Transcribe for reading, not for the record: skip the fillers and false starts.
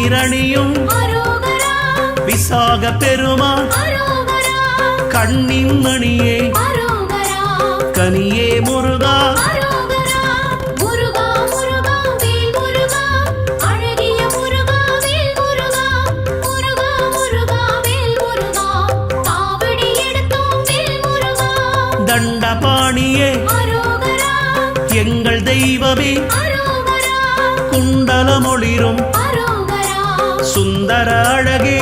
நீரணியும் விசாக பெருமான் கண்ணின் மணியே கனியே முருகா தண்டபாணியே எங்கள் தெய்வமே குண்டலமொளிரும் சுந்தர அழகே